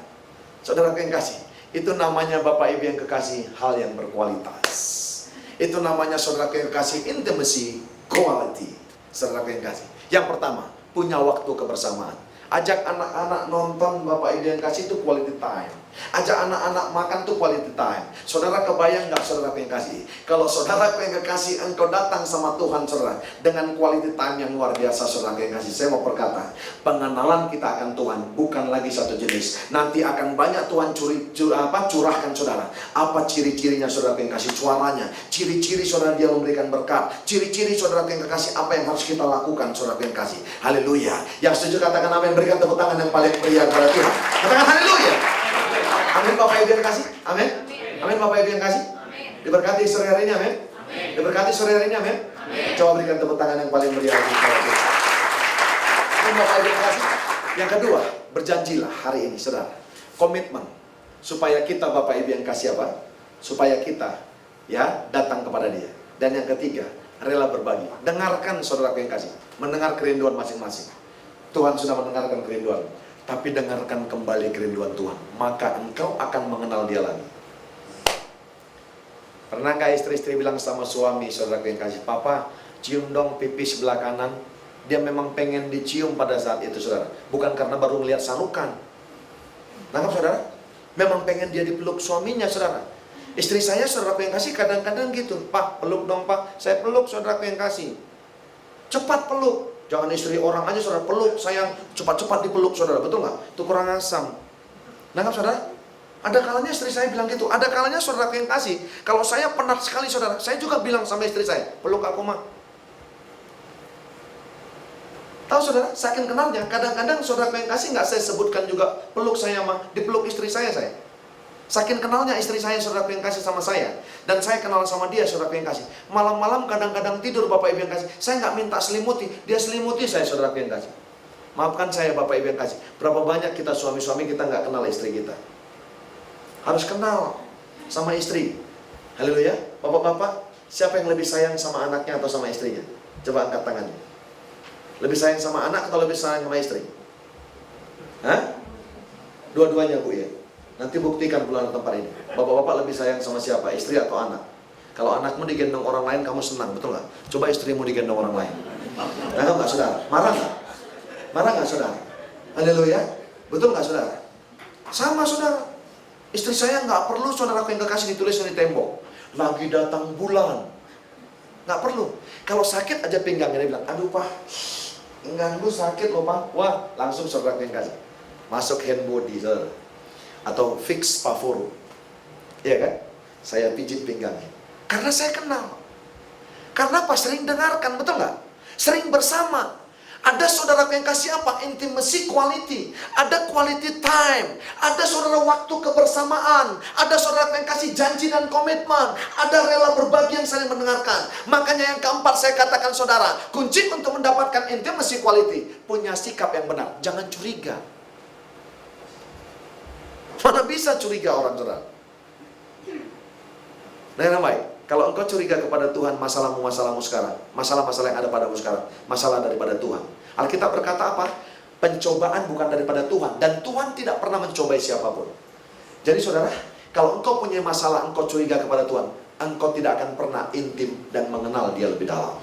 Saudara yang kasih, itu namanya Bapak Ibu yang kekasih, hal yang berkualitas. Itu namanya saudara yang kekasih, intimacy quality. Saudara yang kasih, yang pertama, punya waktu kebersamaan. Ajak anak-anak nonton Bapak Ibu yang kasih, itu quality time. Ajak anak-anak makan tuh quality time. Saudara kebayang nggak, saudara yang kasih? Kalau saudara yang kasih, engkau datang sama Tuhan, saudara, dengan quality time yang luar biasa, saudara yang kasih. Saya mau berkata, pengenalan kita akan Tuhan bukan lagi satu jenis. Nanti akan banyak Tuhan curahkan saudara. Apa ciri-cirinya, saudara yang kasih? Suaranya, ciri-ciri saudara dia memberikan berkat, ciri-ciri saudara yang kasih, apa yang harus kita lakukan, saudara yang kasih. Haleluya. Yang setuju katakan amin. Berikan tepuk tangan yang paling meriah kepada Tuhan. Katakan haleluya. Amin Bapak Ibu yang kasih. Amin. Amin Bapak Ibu yang kasih. Diberkati sore hari ini, amin. Diberkati sore hari ini, amin. Coba berikan tepuk tangan yang paling meriah kepada Tuhan. Amin Bapak Ibu yang kasih. Yang kedua, berjanjilah hari ini, saudara. Komitmen supaya kita, Bapak Ibu yang kasih, apa? Supaya kita ya datang kepada Dia. Dan yang ketiga, rela berbagi. Dengarkan saudara yang kasih. Mendengar kerinduan masing-masing. Tuhan sudah mendengarkan kerinduan. Tapi dengarkan kembali kerinduan Tuhan, maka engkau akan mengenal Dia lagi. Pernah gak istri-istri bilang sama suami, saudara yang kasih, Papa, cium dong pipi sebelah kanan. Dia memang pengen dicium pada saat itu, saudara. Bukan karena baru melihat sanukan. Nangkap, saudara? Memang pengen dia dipeluk suaminya, saudara. Istri saya, saudara yang kasih, kadang-kadang gitu. Pak, peluk dong Pak. Saya peluk, saudara yang kasih. Cepat peluk. Jangan istri orang aja, saudara, peluk, sayang, cepat-cepat dipeluk, saudara. Betul nggak? Itu kurang asam. Nangkap, saudara? Ada kalanya istri saya bilang gitu. Ada kalanya saudara yang kasih. Kalau saya penat sekali, saudara, saya juga bilang sama istri saya, peluk aku mah. Tahu saudara, saking kenalnya, kadang-kadang saudara yang kasih nggak saya sebutkan juga peluk saya mah, dipeluk istri saya. Saking kenalnya istri saya, saudara yang kasih, sama saya. Dan saya kenal sama dia, saudara yang kasih. Malam-malam kadang-kadang tidur, Bapak Ibu yang kasih. Saya nggak minta selimuti, dia selimuti saya, saudara yang kasih. Maafkan saya, Bapak Ibu yang kasih. Berapa banyak kita suami-suami kita nggak kenal istri kita. Harus kenal sama istri. Haleluya. Bapak-bapak, siapa yang lebih sayang sama anaknya atau sama istrinya? Coba angkat tangannya. Lebih sayang sama anak atau lebih sayang sama istri? Hah? Dua-duanya, Bu, ya. Nanti buktikan bulan tempat ini. Bapak-bapak lebih sayang sama siapa? Istri atau anak? Kalau anakmu digendong orang lain, kamu senang, betul nggak? Coba istrimu digendong orang lain. Nangkap nggak, saudara? Marah nggak? Marah nggak, saudara? Haleluya. Betul nggak, saudara? Sama, saudara. Istri saya nggak perlu, saudara, yang kekasih ditulis di tembok. Lagi datang bulan. Nggak perlu. Kalau sakit aja pinggangnya, dia bilang, aduh Pak, pinggangku sakit loh Pak. Wah, langsung saudara yang kasih. Masuk hand body, saudara. Atau fix pavoro. Iya kan? Saya pijit pinggangnya. Karena saya kenal. Karena apa? Sering dengarkan, betul nggak? Sering bersama. Ada saudara yang kasih apa? Intimacy quality. Ada quality time. Ada saudara waktu kebersamaan. Ada saudara yang kasih janji dan komitmen. Ada rela berbagi yang saling mendengarkan. Makanya yang keempat saya katakan, saudara, kunci untuk mendapatkan intimacy quality, punya sikap yang benar. Jangan curiga. Mana bisa curiga orang, saudara? Nah, yang baik, kalau engkau curiga kepada Tuhan, masalahmu sekarang, masalah-masalah yang ada padamu sekarang, masalah daripada Tuhan. Alkitab berkata apa? Pencobaan bukan daripada Tuhan, dan Tuhan tidak pernah mencobai siapapun. Jadi saudara, kalau engkau punya masalah, engkau curiga kepada Tuhan, engkau tidak akan pernah intim dan mengenal Dia lebih dalam.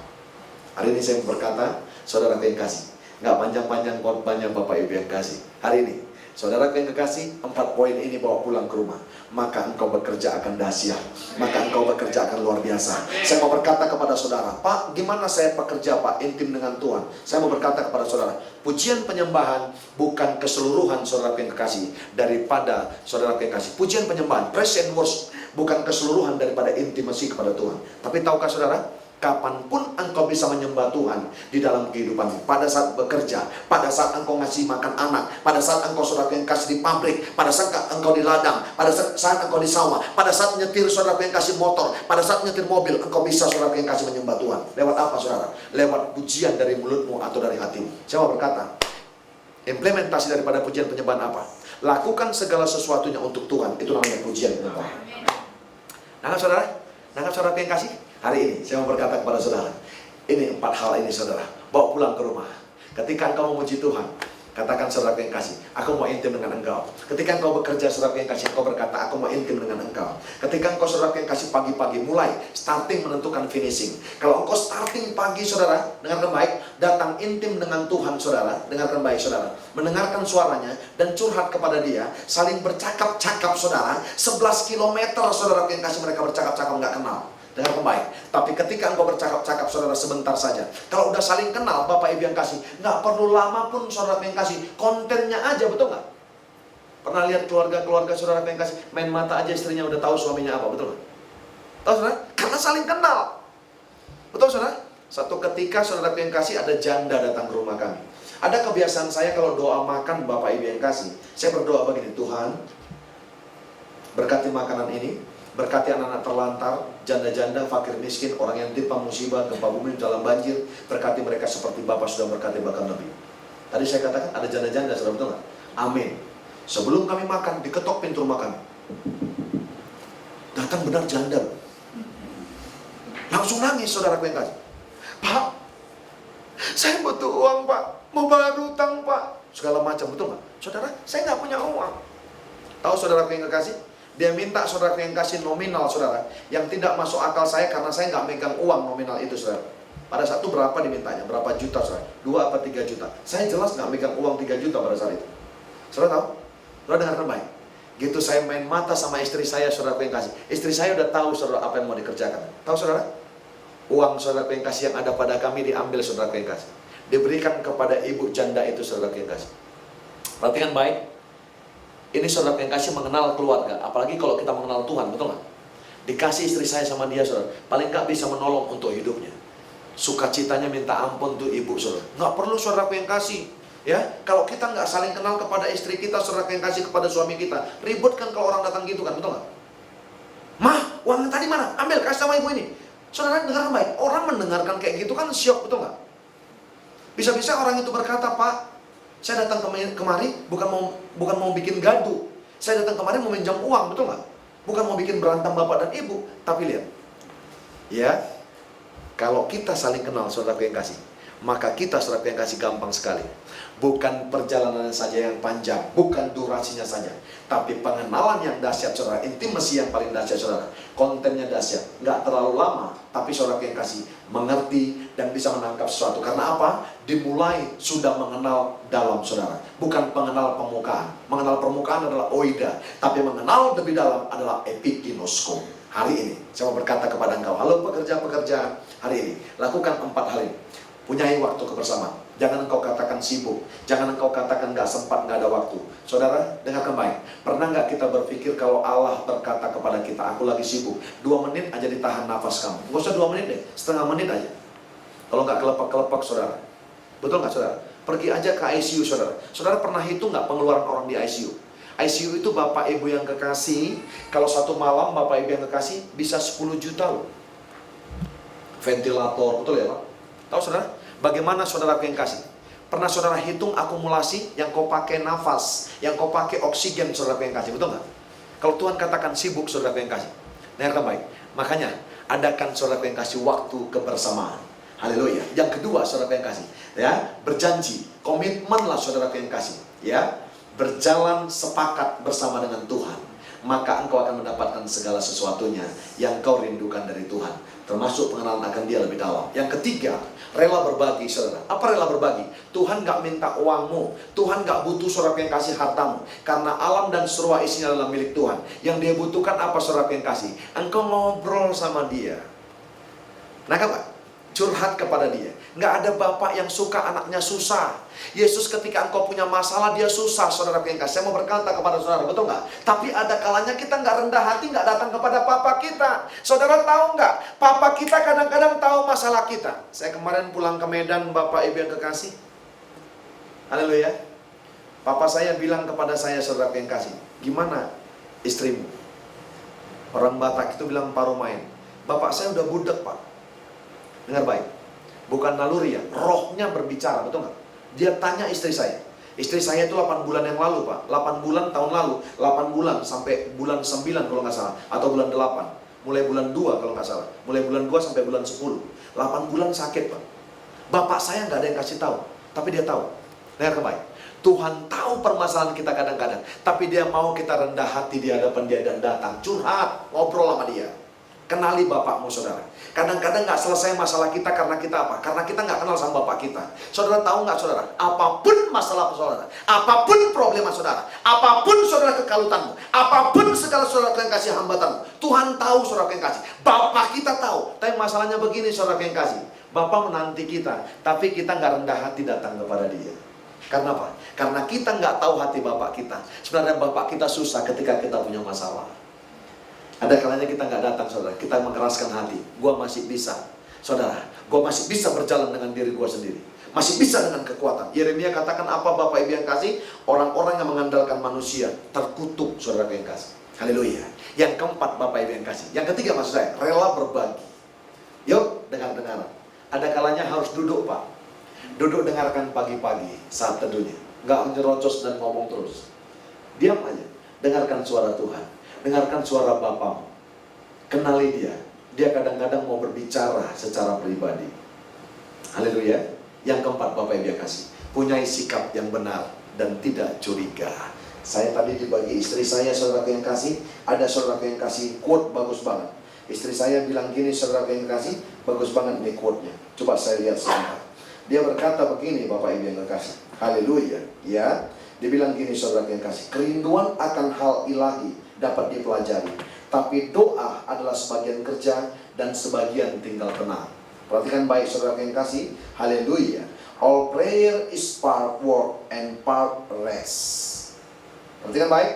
Hari ini saya berkata, saudara yang kasih, nggak panjang-panjang khotbahnya Bapak Ibu yang kasih. Hari ini, saudara yang kekasih, 4 poin ini bawa pulang ke rumah. Maka engkau bekerja akan dahsyat. Maka engkau bekerja akan luar biasa. Saya mau berkata kepada saudara, Pak, gimana saya bekerja Pak, intim dengan Tuhan? Saya mau berkata kepada saudara, pujian penyembahan bukan keseluruhan saudara yang kekasih daripada saudara yang kekasih. Pujian penyembahan, praise and worship, bukan keseluruhan daripada intimasi kepada Tuhan. Tapi tahukah saudara? Kapanpun engkau bisa menyembah Tuhan di dalam kehidupanmu. Pada saat bekerja, pada saat engkau ngasih makan anak, pada saat engkau saudara yang kasih di pabrik, pada saat engkau di ladang, pada saat engkau di sawah, pada saat nyetir saudara yang kasih motor, pada saat nyetir mobil, engkau bisa saudara yang kasih menyembah Tuhan. Lewat apa saudara? Lewat pujian dari mulutmu atau dari hatimu. Saya mau berkata, implementasi daripada pujian penyembahan apa? Lakukan segala sesuatunya untuk Tuhan. Itu namanya pujian penyembahan. Nangkap saudara? Nangkap saudara yang kasih? Hari ini saya mau berkata kepada saudara, ini 4 hal ini saudara, bawa pulang ke rumah. Ketika engkau memuji Tuhan, Katakan saudaraku yang kasih, aku mau intim dengan engkau. Ketika engkau bekerja saudaraku yang kasih, engkau berkata, aku mau intim dengan engkau. Ketika engkau saudaraku yang kasih pagi-pagi, mulai starting menentukan finishing. Kalau engkau starting pagi saudara, dengarkan baik, datang intim dengan Tuhan saudara, dengarkan baik saudara, mendengarkan suaranya dan curhat kepada dia, saling bercakap-cakap saudara, 11 kilometer saudaraku yang kasih, mereka bercakap-cakap nggak kenal. Dengarkan baik. Tapi ketika engkau bercakap-cakap saudara sebentar saja, kalau udah saling kenal Bapak Ibu yang kasih, nggak perlu lama pun saudara yang kasih, kontennya aja, betul nggak? Pernah lihat keluarga-keluarga saudara yang kasih, main mata aja istrinya udah tahu suaminya apa, betul nggak? Tahu saudara? Karena saling kenal. Betul saudara? Satu ketika saudara yang kasih ada janda datang ke rumah kami. Ada kebiasaan saya kalau doa makan Bapak Ibu yang kasih, saya berdoa begini, Tuhan berkati makanan ini, berkati anak-anak terlantar, janda-janda, fakir miskin, orang yang timpa musibah, gempa bumi, dalam banjir. Berkati mereka seperti Bapak sudah berkati bahkan lebih. Tadi saya katakan ada janda-janda, saudara, betul nggak? Amin. Sebelum kami makan, diketok pintu rumah kami. Datang benar janda. Langsung nangis saudaraku yang kasih. Pak, saya butuh uang Pak, mau bayar hutang Pak. Segala macam, betul nggak? Saudara, saya nggak punya uang. Tahu saudaraku yang kekasih? Dia minta saudara yang kasih nominal saudara, yang tidak masuk akal saya karena saya nggak megang uang nominal itu saudara. Pada saat itu berapa dimintanya? Berapa juta saudara? 2 atau 3 juta. Saya jelas nggak megang uang 3 juta pada saat itu. Saudara tahu? Saudara dengarkan baik. Gitu saya main mata sama istri saya saudara yang kasih. Istri saya udah tahu saudara apa yang mau dikerjakan. Tahu saudara? Uang saudara yang kasih yang ada pada kami diambil saudara yang kasih. Diberikan kepada ibu janda itu saudara yang kasih. Perhatikan baik. Ini saudara yang kasih mengenal keluarga, apalagi kalau kita mengenal Tuhan, betul nggak? Dikasih istri saya sama dia saudara, paling nggak bisa menolong untuk hidupnya. Sukacitanya minta ampun tuh ibu saudara. Nggak perlu saudara yang kasih, ya. Kalau kita nggak saling kenal kepada istri kita, saudara yang kasih kepada suami kita, ribut kan kalau orang datang gitu kan, betul nggak? Mah, uangnya tadi mana? Ambil, kasih sama ibu ini. Saudara dengarkan baik, orang mendengarkan kayak gitu kan syok, betul nggak? Bisa-bisa orang itu berkata, Pak, saya datang kemari bukan mau bikin gaduh. Saya datang kemari mau minjam uang, betul nggak? Bukan mau bikin berantem bapak dan ibu. Tapi lihat, ya, kalau kita saling kenal saudara yang kasih, maka kita saudara yang kasih gampang sekali. Bukan perjalanan saja yang panjang, bukan durasinya saja, tapi pengenalan yang dahsyat saudara, intimasi yang paling dahsyat saudara, kontennya dahsyat, nggak terlalu lama, tapi saudara yang kasih mengerti dan bisa menangkap sesuatu. Karena apa? Dimulai sudah mengenal dalam saudara, bukan pengenal permukaan. Mengenal permukaan adalah oida, tapi mengenal lebih dalam adalah epikinosko. Hari ini saya mau berkata kepada engkau, halo pekerja-pekerja, hari ini lakukan 4 hal ini. Punyai waktu kebersamaan. Jangan engkau katakan sibuk. Jangan engkau katakan nggak sempat, nggak ada waktu. Saudara, dengarkan baik. Pernah nggak kita berpikir kalau Allah berkata kepada kita, aku lagi sibuk, 2 menit aja ditahan nafas kamu. Nggak usah 2 menit deh, setengah menit aja. Kalau nggak kelepek-kelepek saudara. Betul nggak saudara? Pergi aja ke ICU saudara. Saudara pernah hitung nggak pengeluaran orang di ICU? ICU itu Bapak Ibu yang kekasih, kalau satu malam Bapak Ibu yang kekasih bisa 10 juta loh. Ventilator, betul ya Pak? Tahu saudara? Bagaimana saudara yang kasih? Pernah saudara hitung akumulasi yang kau pakai nafas, yang kau pakai oksigen saudara yang kasih, betul nggak? Kalau Tuhan katakan sibuk saudara yang kasih, dengarkan baik. Makanya adakan saudara yang kasih waktu kebersamaan. Haleluya. Yang kedua saudara yang kasih, ya, berjanji, komitmenlah saudara yang kasih, ya, berjalan sepakat bersama dengan Tuhan. Maka engkau akan mendapatkan segala sesuatunya yang kau rindukan dari Tuhan, termasuk pengenalan akan Dia lebih dalam. Yang ketiga, rela berbagi saudara. Apa rela berbagi? Tuhan gak minta uangmu, Tuhan gak butuh saudara yang kasih hartamu, karena alam dan seluruh isinya adalah milik Tuhan. Yang Dia butuhkan apa saudara yang kasih? Engkau ngobrol sama Dia. Nah kan, curhat kepada Dia. Nggak ada bapak yang suka anaknya susah. Yesus ketika engkau punya masalah, Dia susah saudara yang kasih. Saya mau berkata kepada saudara, betul nggak? Tapi ada kalanya kita nggak rendah hati, nggak datang kepada papa kita. Saudara tahu nggak? Papa kita kadang-kadang tahu masalah kita. Saya kemarin pulang ke Medan, Bapak Ibu yang kekasih. Haleluya. Papa saya bilang kepada saya, saudara yang kasih, gimana istrimu? Orang Batak itu bilang paruh main. Bapak saya udah budek Pak. Dengar baik, bukan naluri ya, rohnya berbicara, betul nggak? Dia tanya istri saya. Istri saya itu 8 bulan yang lalu Pak, 8 bulan tahun lalu, 8 bulan sampai bulan 9 kalau nggak salah, atau bulan 8, mulai bulan 2 kalau nggak salah, mulai bulan 2 sampai bulan 10, 8 bulan sakit Pak. Bapak saya nggak ada yang kasih tahu, tapi dia tahu. Dengar baik, Tuhan tahu permasalahan kita kadang-kadang, tapi Dia mau kita rendah hati di hadapan Dia dan datang, curhat, ngobrol sama Dia. Kenali Bapakmu, saudara. Kadang-kadang nggak selesai masalah kita karena kita apa? Karena kita nggak kenal sama Bapak kita. Saudara tahu nggak, saudara? Apapun masalah saudara, apapun problema saudara, apapun saudara kekalutanmu, apapun segala saudara yang kasih hambatanmu, Tuhan tahu saudara yang kasih. Bapak kita tahu. Tapi masalahnya begini, saudara yang kasih. Bapak menanti kita, tapi kita nggak rendah hati datang kepada Dia. Karena apa? Karena kita nggak tahu hati Bapak kita. Sebenarnya Bapak kita susah ketika kita punya masalah. Ada kalanya kita nggak datang, saudara. Kita mengeraskan hati. Gua masih bisa, saudara. Gua masih bisa berjalan dengan diri gua sendiri. Masih bisa dengan kekuatan. Yeremia katakan apa, Bapak Ibu yang kasih? Orang-orang yang mengandalkan manusia terkutuk, saudara yang kasih. Haleluya. Yang keempat, Bapak Ibu yang kasih. Yang ketiga, maksud saya, rela berbagi. Yuk, dengar-dengar. Ada kalanya harus duduk, Pak. Duduk dengarkan pagi-pagi saat teduhnya. Nggak nyerocos dan ngomong terus. Diam aja. Dengarkan suara Tuhan. Dengarkan suara Bapamu. Kenali Dia. Dia kadang-kadang mau berbicara secara pribadi. Haleluya. Yang keempat, Bapak Ibu yang kasih, punyai sikap yang benar dan tidak curiga. Saya tadi dibagi istri saya, saudara yang kasih. Ada saudara yang kasih quote bagus banget. Istri saya bilang gini, saudara yang kasih, bagus banget nih quote-nya. Coba saya lihat sebentar. Dia berkata begini, Bapak Ibu yang kasih. Haleluya. Ya. Dia bilang gini, saudara yang kasih, kerinduan akan hal ilahi dapat dipelajari, tapi doa adalah sebagian kerja dan sebagian tinggal tenang. Perhatikan baik, saudara yang kasih. Haleluya. All prayer is part work and part rest. Perhatikan baik.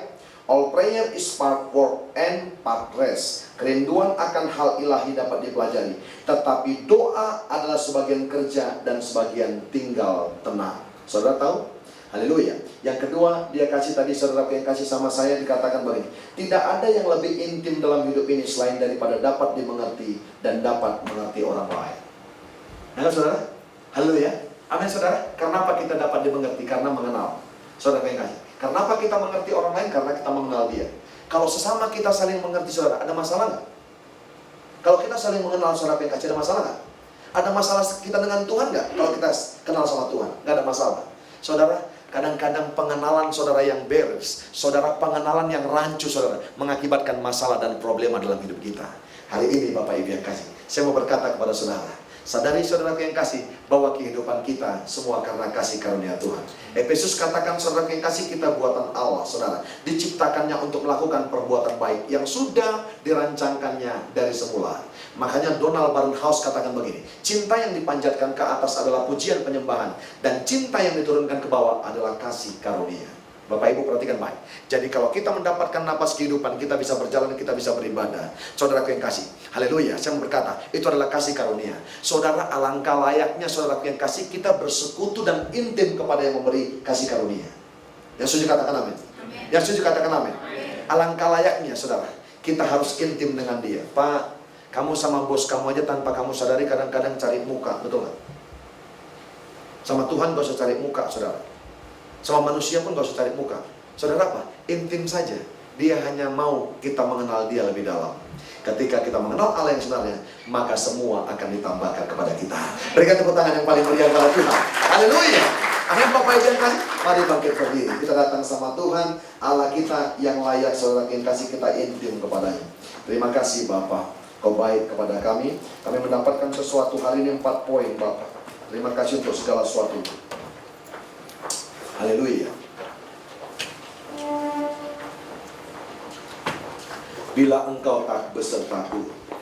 All prayer is part work and part rest. Kerinduan akan hal ilahi dapat dipelajari, tetapi doa adalah sebagian kerja dan sebagian tinggal tenang. Saudara tahu? Haleluya. Yang kedua, dia kasih tadi, saudara yang kasih sama saya, dikatakan begini, tidak ada yang lebih intim dalam hidup ini selain daripada dapat dimengerti dan dapat mengerti orang lain. Nah, saudara? Haleluya. Amin, saudara. Kenapa kita dapat dimengerti? Karena mengenal. Saudara yang kasih. Kenapa kita mengerti orang lain? Karena kita mengenal Dia. Kalau sesama kita saling mengerti, saudara, ada masalah nggak? Kalau kita saling mengenal, saudara yang kasih, ada masalah nggak? Ada masalah kita dengan Tuhan nggak? Kalau kita kenal sama Tuhan, nggak ada masalah. Saudara, kadang-kadang pengenalan saudara yang beres, saudara pengenalan yang rancu, saudara, mengakibatkan masalah dan problema dalam hidup kita. Hari ini, Bapak Ibu yang kasih, saya mau berkata kepada saudara, sadari saudara yang kasih, bahwa kehidupan kita semua karena kasih karunia Tuhan. Efesus katakan, saudara yang kasih, kita buatan Allah, saudara. Diciptakannya untuk melakukan perbuatan baik yang sudah dirancangkannya dari semula. Makanya Donald Barnhouse katakan begini, cinta yang dipanjatkan ke atas adalah pujian penyembahan, dan cinta yang diturunkan ke bawah adalah kasih karunia. Bapak Ibu perhatikan baik. Jadi kalau kita mendapatkan napas kehidupan, kita bisa berjalan, kita bisa beribadah. Saudaraku yang kasih, haleluya, saya mau berkata, itu adalah kasih karunia. Saudara, alangkah layaknya saudaraku yang kasih, kita bersekutu dan intim kepada yang memberi kasih karunia. Yang setuju katakan amin. Yang setuju katakan amin. Alangkah layaknya, saudara, kita harus intim dengan Dia. Pak, kamu sama bos kamu aja tanpa kamu sadari kadang-kadang cari muka, betul nggak? Sama Tuhan gak usah cari muka, saudara. Sama manusia pun gak usah cari muka. Saudara apa? Intim saja. Dia hanya mau kita mengenal Dia lebih dalam. Ketika kita mengenal Allah yang sebenarnya, maka semua akan ditambahkan kepada kita. Berikan tepuk tangan yang paling meriah kepada Tuhan. Haleluya. Amin, Bapak Ibu yang kasih. Mari bangkit berdiri. Kita datang sama Tuhan, Allah kita yang layak, saudara yang kasih, kita intim kepadanya. Terima kasih Bapak, Kau baik kepada kami. Kami mendapatkan sesuatu hari ini 4 poin, Bapak. Terima kasih untuk segala sesuatu. Haleluya. Bila engkau tak besertaku,